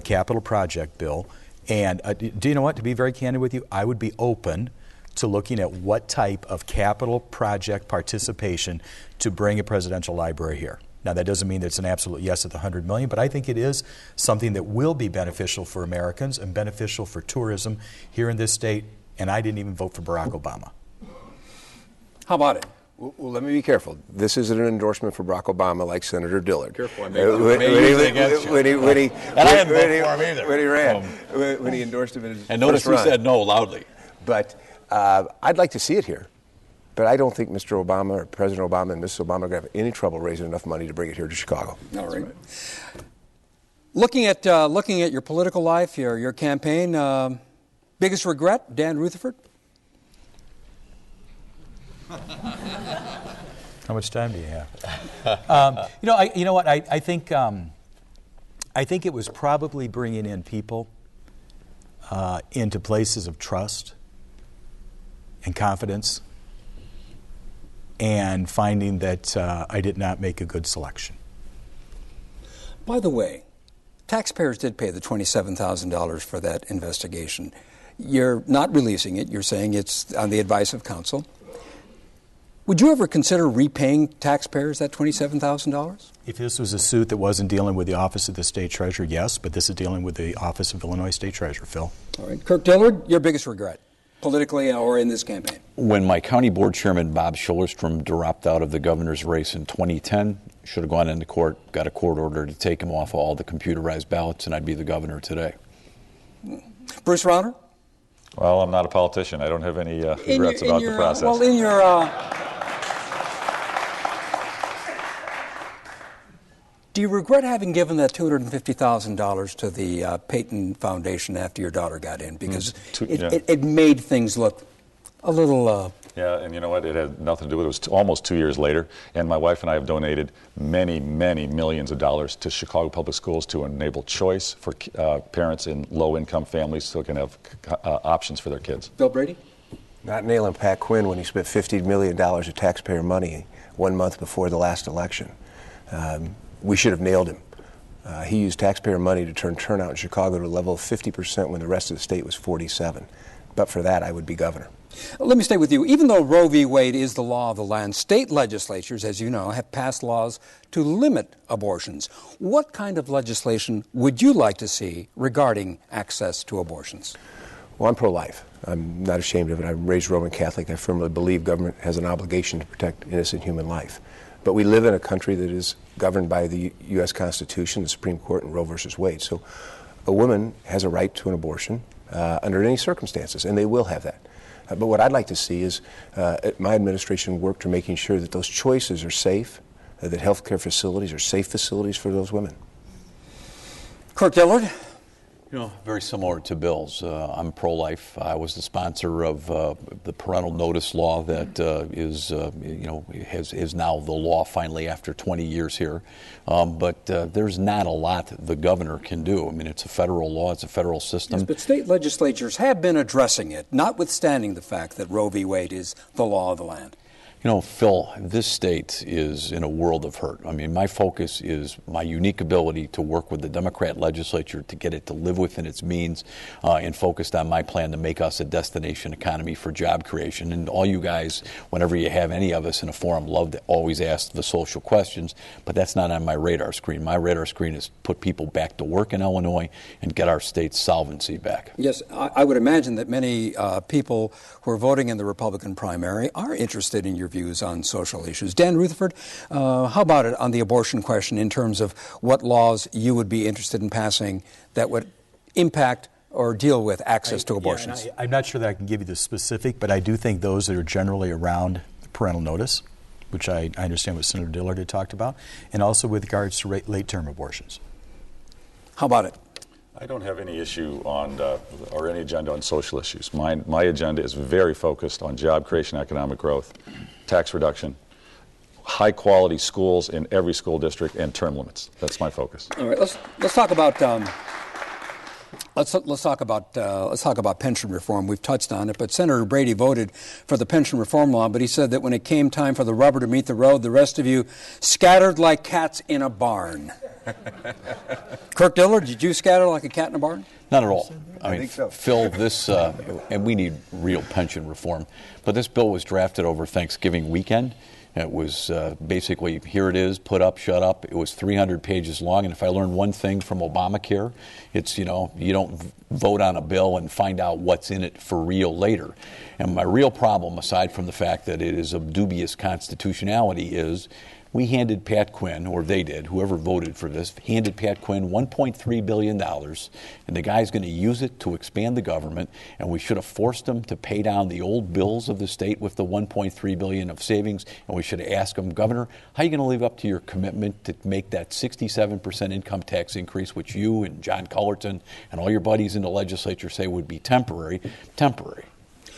capital project bill. And do you know what? To be very candid with you, I would be open to looking at what type of capital project participation to bring a presidential library here. Now, that doesn't mean that it's an absolute yes at the $100 million, but I think it is something that will be beneficial for Americans and beneficial for tourism here in this state. And I didn't even vote for Barack Obama. How about it? Well, let me be careful. This isn't an endorsement for Barack Obama like Senator Dillard. Careful, I may use it against you. And I hadn't voted for him either. When he ran, when he endorsed him in his And notice first run. we said no loudly. But I'd like to see it here. But I don't think Mr. Obama or President Obama and Mrs. Obama are going to have any trouble raising enough money to bring it here to Chicago. All right. Looking at your political life, your campaign, biggest regret, Dan Rutherford? How much time do you have? You know what? I think it was probably bringing in people into places of trust and confidence, and finding that I did not make a good selection. By the way, taxpayers did pay the $27,000 for that investigation. You're not releasing it. You're saying it's on the advice of counsel. Would you ever consider repaying taxpayers that $27,000? If this was a suit that wasn't dealing with the Office of the State Treasurer, yes, but this is dealing with the Office of Illinois State Treasurer. Phil? All right. Kirk Dillard, your biggest regret, politically or in this campaign? When my county board chairman, Bob Schillerstrom, dropped out of the governor's race in 2010, should have gone into court, got a court order to take him off of all the computerized ballots, and I'd be the governor today. Bruce Rauner? Well, I'm not a politician. I don't have any regrets about the process. Well, in your... Do you regret having given that $250,000 to the Peyton Foundation after your daughter got in? Because it made things look a little... Yeah, and you know what? It had nothing to do with it. It was almost 2 years later, and my wife and I have donated many, many millions of dollars to Chicago Public Schools to enable choice for parents in low-income families so they can have options for their kids. Bill Brady? Not nailing Pat Quinn when he spent $50 million of taxpayer money 1 month before the last election. We should have nailed him. He used taxpayer money to turn turnout in Chicago to a level of 50% when the rest of the state was 47%. But for that, I would be governor. Let me stay with you. Even though Roe v. Wade is the law of the land, state legislatures, as you know, have passed laws to limit abortions. What kind of legislation would you like to see regarding access to abortions? Well, I'm pro-life. I'm not ashamed of it. I'm raised Roman Catholic. I firmly believe government has an obligation to protect innocent human life. But we live in a country that is governed by the U.S. Constitution, the Supreme Court, and Roe versus Wade. So a woman has a right to an abortion under any circumstances, and they will have that. But what I'd like to see is my administration work to making sure that those choices are safe, that healthcare facilities are safe facilities for those women. Kirk Dillard? You know, very similar to Bill's. I'm pro-life. I was the sponsor of the parental notice law that is now the law finally after 20 years here. But there's not a lot the governor can do. I mean, it's a federal law. It's a federal system. Yes, but state legislatures have been addressing it, notwithstanding the fact that Roe v. Wade is the law of the land. You know, Phil, this state is in a world of hurt. I mean, my focus is my unique ability to work with the Democrat legislature to get it to live within its means and focused on my plan to make us a destination economy for job creation. And all you guys, whenever you have any of us in a forum, love to always ask the social questions, but that's not on my radar screen. My radar screen is put people back to work in Illinois and get our state's solvency back. Yes, I would imagine that many people who are voting in the Republican primary are interested in your your views on social issues. Dan Rutherford, how about it on the abortion question in terms of what laws you would be interested in passing that would impact or deal with access to abortions? Yeah, I'm not sure that I can give you the specific, but I do think those that are generally around parental notice, which I understand what Senator Dillard had talked about, and also with regards to late-term abortions. How about it? I don't have any issue on or any agenda on social issues. My agenda is very focused on job creation, economic growth, tax reduction, high-quality schools in every school district, and term limits. That's my focus. All right, let's talk about let's talk about pension reform. We've touched on it, but Senator Brady voted for the pension reform law, but he said that when it came time for the rubber to meet the road, the rest of you scattered like cats in a barn. Kirk Dillard, did you scatter like a cat in a barn? Not at all. I mean, think so. Phil, this, and we need real pension reform, but this bill was drafted over Thanksgiving weekend. It was basically, here it is, put up, shut up. It was 300 pages long, and if I learned one thing from Obamacare, it's, you don't vote on a bill and find out what's in it for real later. And my real problem, aside from the fact that it is of dubious constitutionality, is we handed Pat Quinn, or they did, whoever voted for this, handed Pat Quinn $1.3 billion, and the guy's going to use it to expand the government, and we should have forced him to pay down the old bills of the state with the $1.3 billion of savings, and we should have asked him, Governor, how are you going to live up to your commitment to make that 67% income tax increase, which you and John Cullerton and all your buddies in the legislature say would be temporary?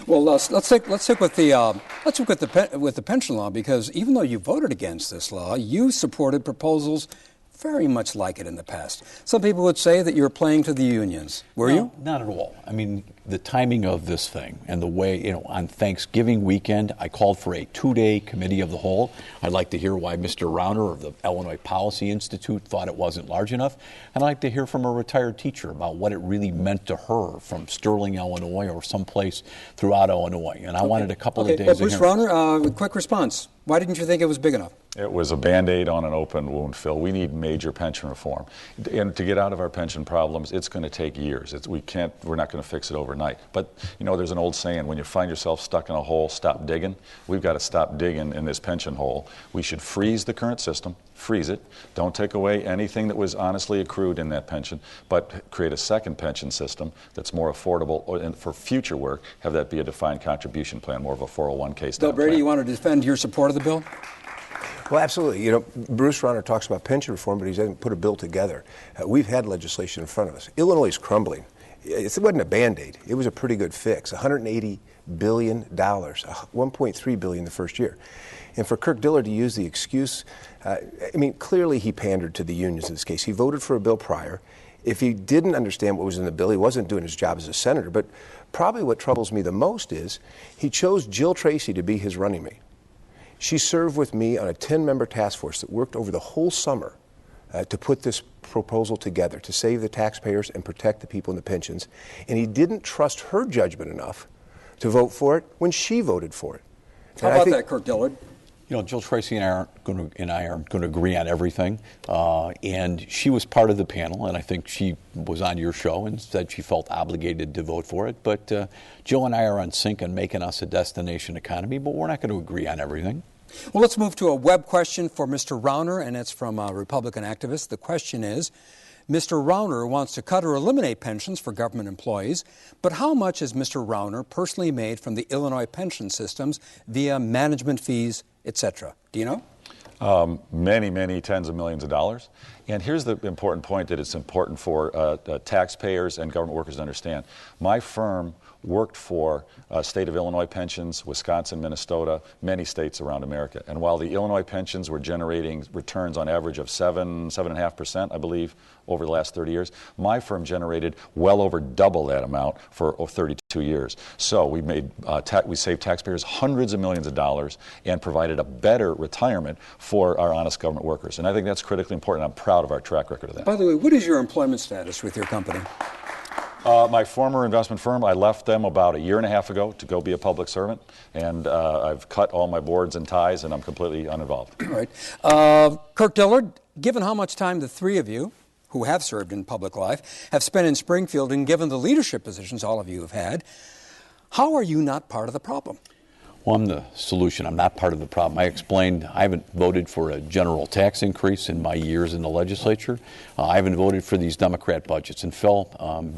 Well, let's stick with the pension law, because even though you voted against this law, you supported proposals very much like it in the past. Some people would say that you were playing to the unions. Were you? Not at all. I mean, the timing of this thing and the way, on Thanksgiving weekend, I called for a 2-day committee of the whole. I'd like to hear why Mr. Rauner of the Illinois Policy Institute thought it wasn't large enough. And I'd like to hear from a retired teacher about what it really meant to her from Sterling, Illinois, or someplace throughout Illinois. And I wanted a couple of days well, Bruce Rauner, quick response. Why didn't you think it was big enough? It was a Band-Aid on an open wound, Phil. We need major pension reform. And to get out of our pension problems, it's going to take years. We're not going to fix it overnight. But, there's an old saying, when you find yourself stuck in a hole, stop digging. We've got to stop digging in this pension hole. We should freeze the current system, freeze it. Don't take away anything that was honestly accrued in that pension, but create a second pension system that's more affordable, and for future work, have that be a defined contribution plan, more of a 401k style Bill Brady, plan. you want to defend your support of the bill? Well, absolutely. Bruce Rauner talks about pension reform, but he hasn't put a bill together. We've had legislation in front of us. Illinois is crumbling. It wasn't a Band-Aid. It was a pretty good fix. $180 billion, $1.3 billion the first year. And for Kirk Dillard to use the excuse, clearly he pandered to the unions in this case. He voted for a bill prior. If he didn't understand what was in the bill, he wasn't doing his job as a senator. But probably what troubles me the most is he chose Jill Tracy to be his running mate. She served with me on a 10-member task force that worked over the whole summer to put this proposal together, to save the taxpayers and protect the people in the pensions. And he didn't trust her judgment enough to vote for it when she voted for it. How about that, Kirk Dillard? Jill Tracy and I aren't going to agree on everything. And she was part of the panel, and I think she was on your show and said she felt obligated to vote for it. But Jill and I are on sync on making us a destination economy, but we're not going to agree on everything. Well, let's move to a web question for Mr. Rauner, and it's from a Republican activist. The question is, Mr. Rauner wants to cut or eliminate pensions for government employees, but how much has Mr. Rauner personally made from the Illinois pension systems via management fees, etc.? Do you know? Many tens of millions of dollars. And here's the important point that it's important for taxpayers and government workers to understand. My firm worked for state of Illinois pensions, Wisconsin, Minnesota, many states around America. And while the Illinois pensions were generating returns on average of 7.5%, I believe, over the last 30 years, my firm generated well over double that amount for 32 years. So we we saved taxpayers hundreds of millions of dollars and provided a better retirement for our honest government workers. And I think that's critically important. I'm proud of our track record of that. By the way, what is your employment status with your company? My former investment firm, I left them about 1.5 years ago to go be a public servant, and I've cut all my boards and ties, and I'm completely uninvolved. All right. Kirk Dillard, given how much time the three of you, who have served in public life, have spent in Springfield, and given the leadership positions all of you have had, how are you not part of the problem? Well, I'm the solution. I'm not part of the problem. I explained I haven't voted for a general tax increase in my years in the legislature. I haven't voted for these Democrat budgets. And Phil,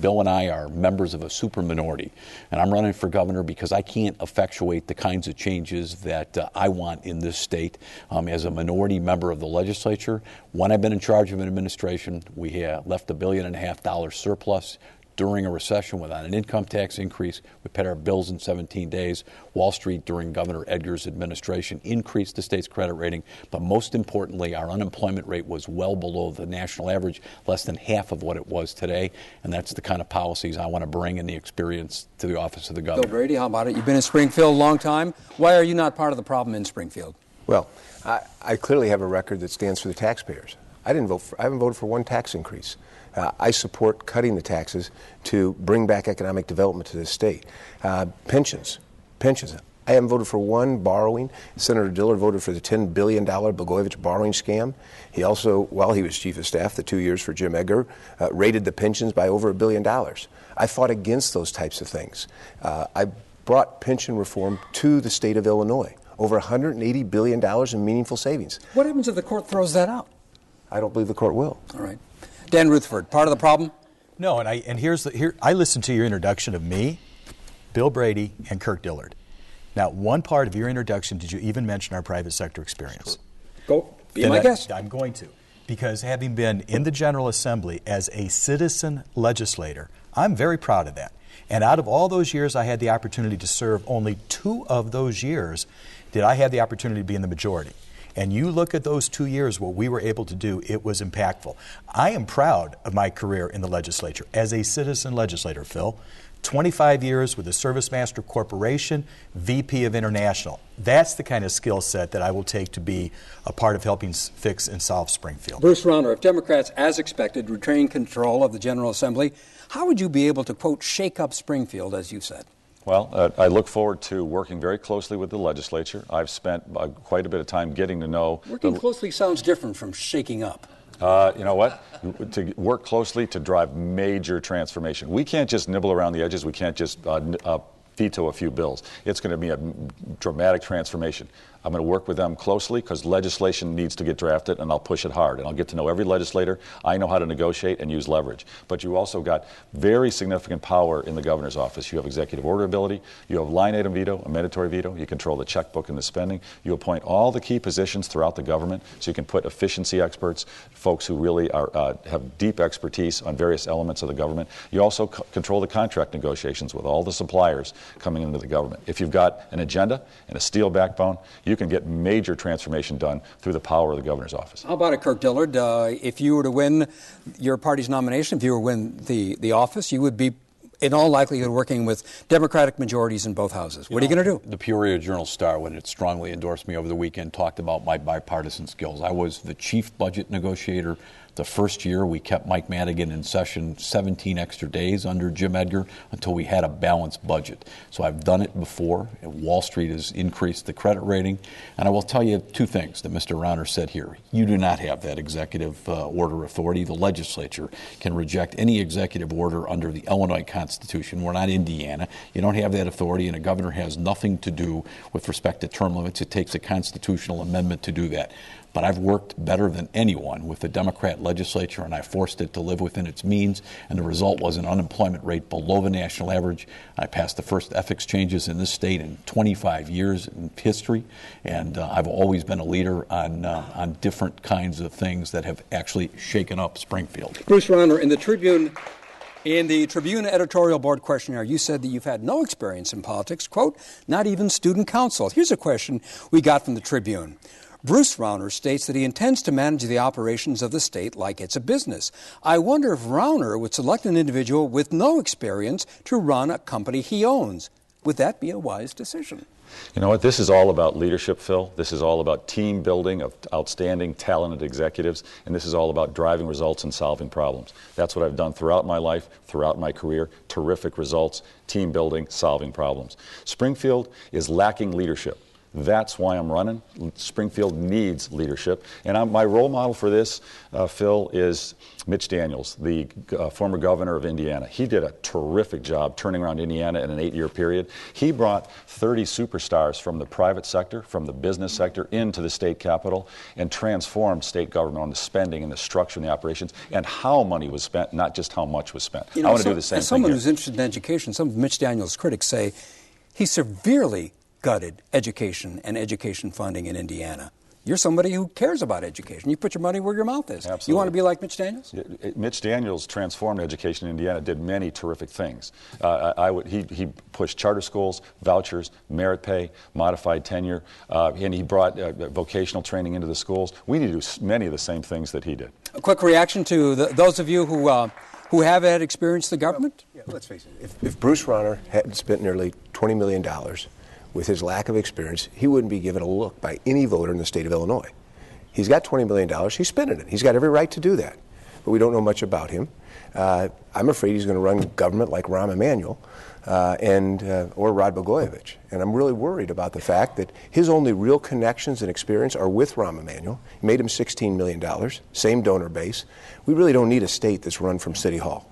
Bill and I are members of a super minority. And I'm running for governor because I can't effectuate the kinds of changes that I want in this state as a minority member of the legislature. When I've been in charge of an administration, we have left $1.5 billion surplus. During a recession without an income tax increase, we paid our bills in 17 days. Wall Street, during Governor Edgar's administration, increased the state's credit rating. But most importantly, our unemployment rate was well below the national average, less than half of what it was today. And that's the kind of policies I want to bring and the experience to the office of the governor. Bill Brady, how about it? You've been in Springfield a long time. Why are you not part of the problem in Springfield? Well, I clearly have a record that stands for the taxpayers. I haven't voted for one tax increase. I support cutting the taxes to bring back economic development to this state. Pensions. I haven't voted for one borrowing. Senator Dillard voted for the $10 billion Blagojevich borrowing scam. He also, while he was chief of staff, the 2 years for Jim Edgar, raided the pensions by over $1 billion. I fought against those types of things. I brought pension reform to the state of Illinois. Over $180 billion in meaningful savings. What happens if the court throws that out? I don't believe the court will. All right. Dan Rutherford, part of the problem? No, and I listened to your introduction of me, Bill Brady, and Kirk Dillard. Now, one part of your introduction, did you even mention our private sector experience? Go. Be my guest. I'm going to. Because having been in the General Assembly as a citizen legislator, I'm very proud of that. And out of all those years I had the opportunity to serve, only 2 of those years did I have the opportunity to be in the majority. And you look at those 2 years, what we were able to do, it was impactful. I am proud of my career in the legislature as a citizen legislator, Phil. 25 years with the Service Master Corporation, VP of International. That's the kind of skill set that I will take to be a part of helping fix and solve Springfield. Bruce Rauner, if Democrats, as expected, retain control of the General Assembly, how would you be able to, quote, shake up Springfield, as you said? Well, I look forward to working very closely with the legislature. I've spent quite a bit of time getting to know... Working closely sounds different from shaking up. You know what? To work closely to drive major transformation. We can't just nibble around the edges. We can't just veto a few bills. It's going to be a dramatic transformation. I'm going to work with them closely because legislation needs to get drafted, and I'll push it hard. And I'll get to know every legislator. I know how to negotiate and use leverage. But you also got very significant power in the governor's office. You have executive order ability. You have line item veto, a mandatory veto. You control the checkbook and the spending. You appoint all the key positions throughout the government, so you can put efficiency experts, folks who really have deep expertise on various elements of the government. You also control the contract negotiations with all the suppliers coming into the government. If you've got an agenda and a steel backbone, you can get major transformation done through the power of the governor's office. How about it, Kirk Dillard? If you were to win your party's nomination, if you were to win the office, you would be in all likelihood working with Democratic majorities in both houses. What are you going to do? The Peoria Journal-Star, when it strongly endorsed me over the weekend, talked about my bipartisan skills. I was the chief budget negotiator. The first year, we kept Mike Madigan in session 17 extra days under Jim Edgar until we had a balanced budget. So I've done it before. Wall Street has increased the credit rating. And I will tell you 2 things that Mr. Rauner said here. You do not have that executive order authority. The legislature can reject any executive order under the Illinois Constitution. We're not Indiana. You don't have that authority, and a governor has nothing to do with respect to term limits. It takes a constitutional amendment to do that. But I've worked better than anyone with the Democrat legislature, and I forced it to live within its means, and the result was an unemployment rate below the national average. I passed the first ethics changes in this state in 25 years in history, and I've always been a leader on different kinds of things that have actually shaken up Springfield. Bruce Rauner, in the Tribune editorial board questionnaire, you said that you've had no experience in politics, quote, not even student council. Here's a question we got from the Tribune. Bruce Rauner states that he intends to manage the operations of the state like it's a business. I wonder if Rauner would select an individual with no experience to run a company he owns. Would that be a wise decision? You know what? This is all about leadership, Phil. This is all about team building of outstanding, talented executives, and this is all about driving results and solving problems. That's what I've done throughout my life, throughout my career. Terrific results, team building, solving problems. Springfield is lacking leadership. That's why I'm running. Springfield needs leadership. And my role model for this, Phil, is Mitch Daniels, the former governor of Indiana. He did a terrific job turning around Indiana in an 8-year period. He brought 30 superstars from the private sector, from the business sector, into the state capitol and transformed state government on the spending and the structure and the operations and how money was spent, not just how much was spent. I want to do the same thing as someone here. who's interested in education, some of Mitch Daniels' critics say he severely gutted education and education funding in Indiana. You're somebody who cares about education. You put your money where your mouth is. Absolutely. You want to be like Mitch Daniels? Mitch Daniels transformed education in Indiana, did many terrific things. He pushed charter schools, vouchers, merit pay, modified tenure, and he brought vocational training into the schools. We need to do many of the same things that he did. A quick reaction to those of you who have had experience in the government? Yeah, let's face it. If Bruce Rauner hadn't spent nearly $20 million with his lack of experience, he wouldn't be given a look by any voter in the state of Illinois. He's got $20 million. He's spending it. He's got every right to do that. But we don't know much about him. I'm afraid he's going to run government like Rahm Emanuel or Rod Blagojevich. And I'm really worried about the fact that his only real connections and experience are with Rahm Emanuel. He made him $16 million, same donor base. We really don't need a state that's run from City Hall.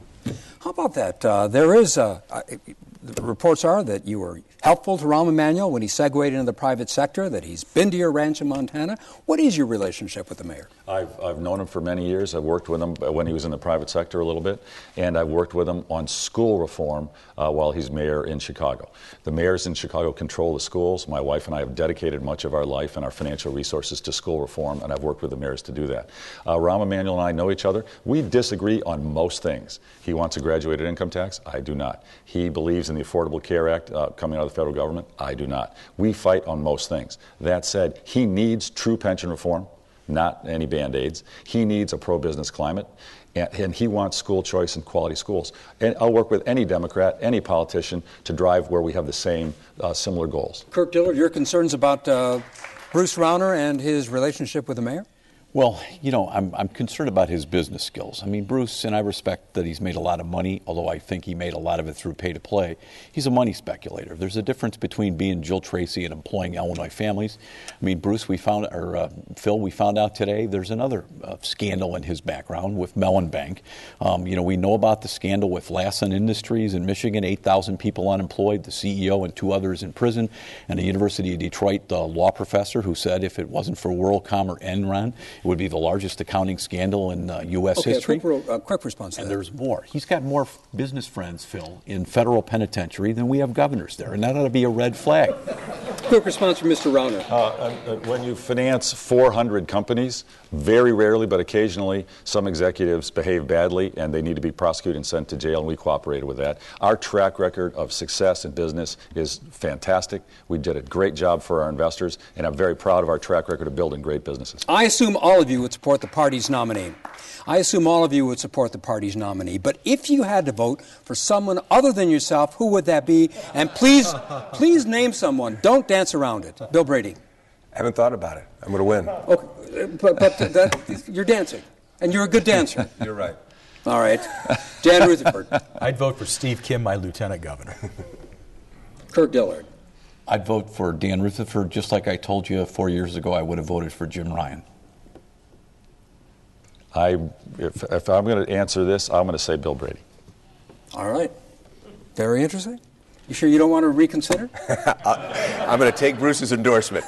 How about that? There is the reports are that you were helpful to Rahm Emanuel when he segued into the private sector, that he's been to your ranch in Montana. What is your relationship with the mayor? I've known him for many years. I've worked with him when he was in the private sector a little bit, and I've worked with him on school reform while he's mayor in Chicago. The mayors in Chicago control the schools. My wife and I have dedicated much of our life and our financial resources to school reform, and I've worked with the mayors to do that. Rahm Emanuel and I know each other. We disagree on most things. He wants a graduated income tax. I do not. He believes in the Affordable Care Act coming out of the federal government. I do not. We fight on most things. That said, he needs true pension reform, not any Band-Aids. He needs a pro-business climate, and he wants school choice and quality schools. And I'll work with any Democrat, any politician, to drive where we have the same similar goals. Kirk Dillard, your concerns about Bruce Rauner and his relationship with the mayor? Well, you know, I'm concerned about his business skills. I mean, Bruce, and I respect that he's made a lot of money, although I think he made a lot of it through pay to play. He's a money speculator. There's a difference between being Jill Tracy and employing Illinois families. I mean, Bruce, Phil, we found out today there's another scandal in his background with Mellon Bank. You know, we know about the scandal with Lassen Industries in Michigan, 8,000 people unemployed, the CEO and 2 others in prison, and a University of Detroit law professor who said if it wasn't for WorldCom or Enron, it would be the largest accounting scandal in U.S. history. Quick response to that. And there's more. He's got more business friends, Phil, in federal penitentiary than we have governors there, and that ought to be a red flag. Quick response from Mr. Rauner. When you finance 400 companies, very rarely but occasionally, some executives behave badly and they need to be prosecuted and sent to jail, and we cooperated with that. Our track record of success in business is fantastic. We did a great job for our investors, and I'm very proud of our track record of building great businesses. I assume all of you would support the party's nominee. But if you had to vote for someone other than yourself, who would that be? And please name someone. Don't dance around it. Bill Brady. I haven't thought about it. I'm going to win. Okay, but you're dancing, and you're a good dancer. You're right. All right. Dan Rutherford. I'd vote for Steve Kim, my lieutenant governor. Kirk Dillard. I'd vote for Dan Rutherford, just like I told you 4 years ago I would have voted for Jim Ryan. If I'm going to answer this, I'm going to say Bill Brady. All right. Very interesting. You sure you don't want to reconsider? I'm going to take Bruce's endorsement.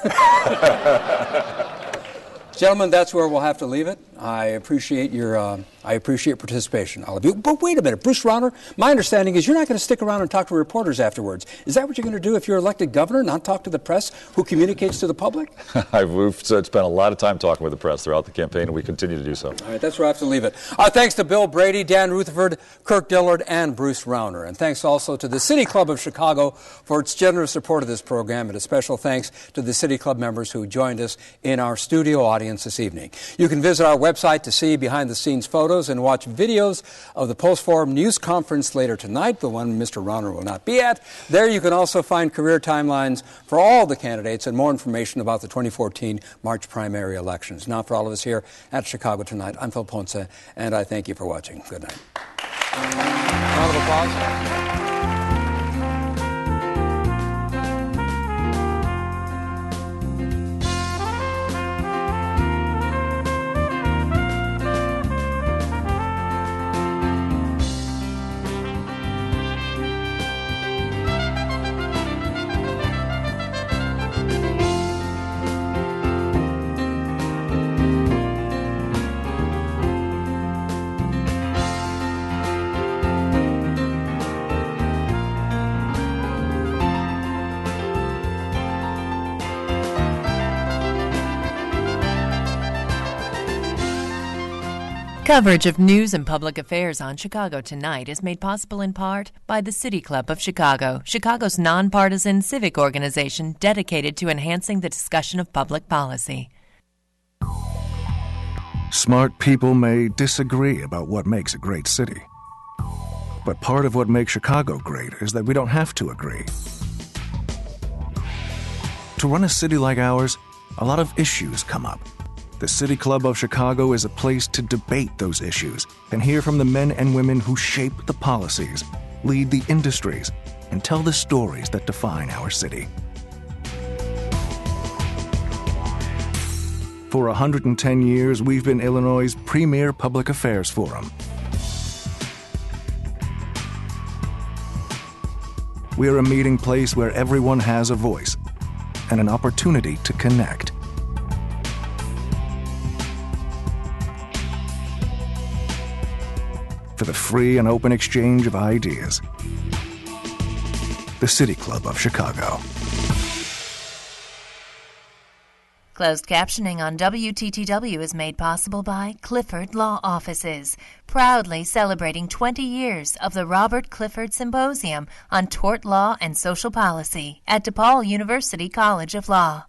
Gentlemen, that's where we'll have to leave it. I appreciate your participation, all of you. But wait a minute, Bruce Rauner, my understanding is you're not going to stick around and talk to reporters afterwards. Is that what you're going to do if you're elected governor, not talk to the press who communicates to the public? We've spent a lot of time talking with the press throughout the campaign, and we continue to do so. All right, that's where I have to leave it. Our thanks to Bill Brady, Dan Rutherford, Kirk Dillard, and Bruce Rauner. And thanks also to the City Club of Chicago for its generous support of this program, and a special thanks to the City Club members who joined us in our studio audience this evening. You can visit our website to see behind-the-scenes photos and watch videos of the post-forum news conference later tonight, the one Mr. Rauner will not be at. There you can also find career timelines for all the candidates and more information about the 2014 March primary elections. Now, for all of us here at Chicago Tonight, I'm Phil Ponce, and I thank you for watching. Good night. Round of applause. Coverage of news and public affairs on Chicago Tonight is made possible in part by the City Club of Chicago, Chicago's nonpartisan civic organization dedicated to enhancing the discussion of public policy. Smart people may disagree about what makes a great city. But part of what makes Chicago great is that we don't have to agree. To run a city like ours, a lot of issues come up. The City Club of Chicago is a place to debate those issues and hear from the men and women who shape the policies, lead the industries, and tell the stories that define our city. For 110 years, we've been Illinois' premier public affairs forum. We're a meeting place where everyone has a voice and an opportunity to connect. For the free and open exchange of ideas. The City Club of Chicago. Closed captioning on WTTW is made possible by Clifford Law Offices, proudly celebrating 20 years of the Robert Clifford Symposium on Tort Law and Social Policy at DePaul University College of Law.